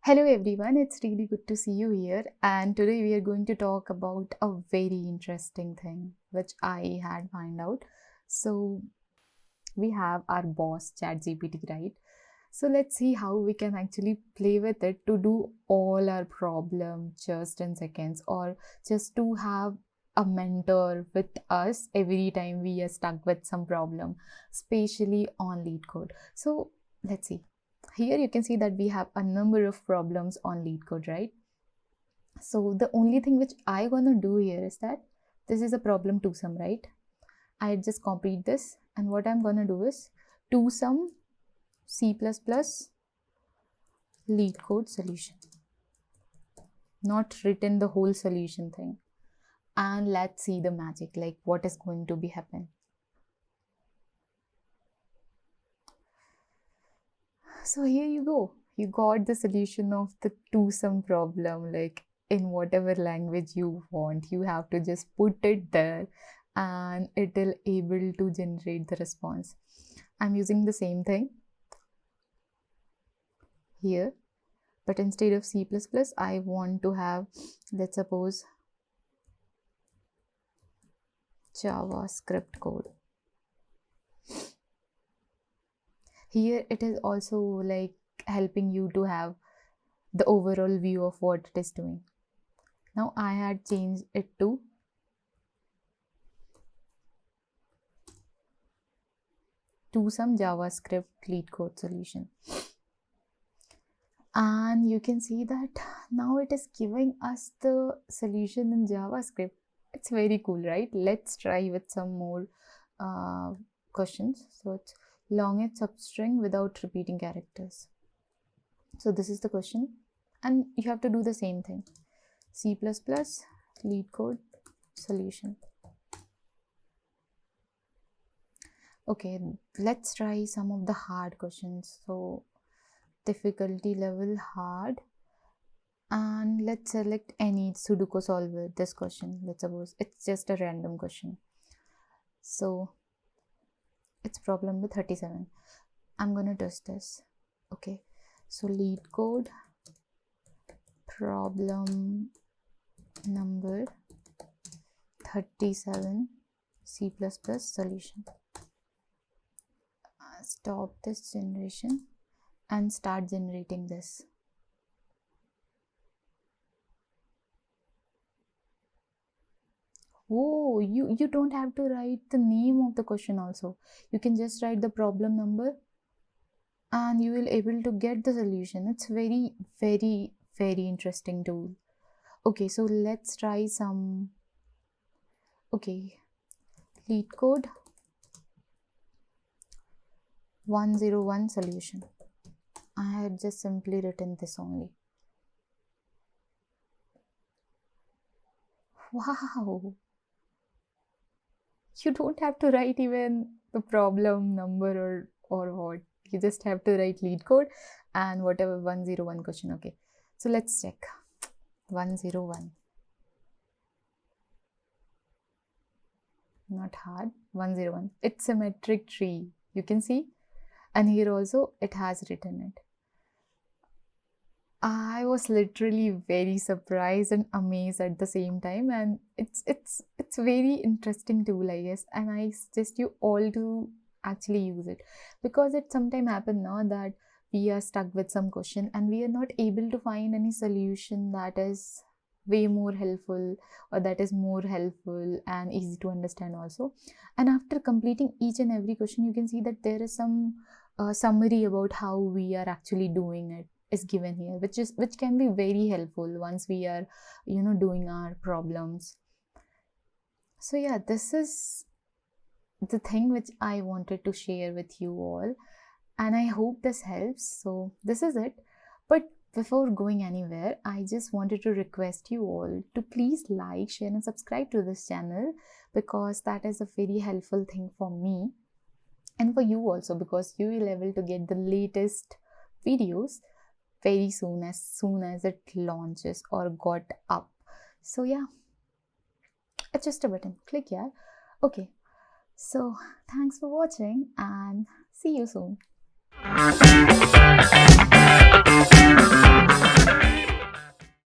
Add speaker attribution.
Speaker 1: Hello everyone, it's really good to see you here, and today we are going to talk about a very interesting thing which I had found out. So we have our boss Chat GPT, right? So let's see how we can actually play with it to do all our problem just in seconds, or just to have a mentor with us every time we are stuck with some problem, especially on LeetCode. So let's see. Here you can see that we have a number of problems on LeetCode, right? So the only thing which I gonna do here is that this is a problem to sum, right? I just copied this, and what I'm gonna do is to sum C++ LeetCode solution, not written the whole solution thing. And let's see the magic, like what is going to be happen. So here you go. You got the solution of the two-sum problem, like in whatever language you want. You have to just put it there and it will able to generate the response. I'm using the same thing here, but instead of C++, I want to have, let's suppose, JavaScript code. Here it is also like helping you to have the overall view of what it is doing. Now I had changed it to some JavaScript LeetCode solution. And you can see that now it is giving us the solution in JavaScript. It's very cool, right? Let's try with some more questions. So it's longest substring without repeating characters. So this is the question, and you have to do the same thing. C++ LeetCode solution. Okay, let's try some of the hard questions. So difficulty level hard, and let's select any Sudoku solver. This question, let's suppose it's just a random question. So it's problem with 37. I'm gonna test this. Okay, so LeetCode problem number 37 C++ solution. Stop this generation and start generating this. Oh, you don't have to write the name of the question also. You can just write the problem number and you will able to get the solution. It's very, very, very interesting tool. Okay, so let's try some. Okay, LeetCode 101 solution. I had just simply written this only. Wow! You don't have to write even the problem number or what. You just have to write LeetCode and whatever 101 question. Okay, so let's check 101. Not hard. 101. It's symmetric tree. You can see, and here also it has written it. I was literally very surprised and amazed at the same time, and it's very interesting tool, I guess, and I suggest you all to actually use it, because it sometimes happen now that we are stuck with some question and we are not able to find any solution that is way more helpful, or that is more helpful and easy to understand also. And after completing each and every question, you can see that there is some summary about how we are actually doing it is given here, which can be very helpful once we are doing our problems. So yeah, this is the thing which I wanted to share with you all, and I hope this helps. So this is it. But before going anywhere, I just wanted to request you all to please like, share and subscribe to this channel, because that is a very helpful thing for me and for you also, because you will be able to get the latest videos very soon as it launches or got up. So yeah, it's just a button, click here. Okay, so thanks for watching and see you soon.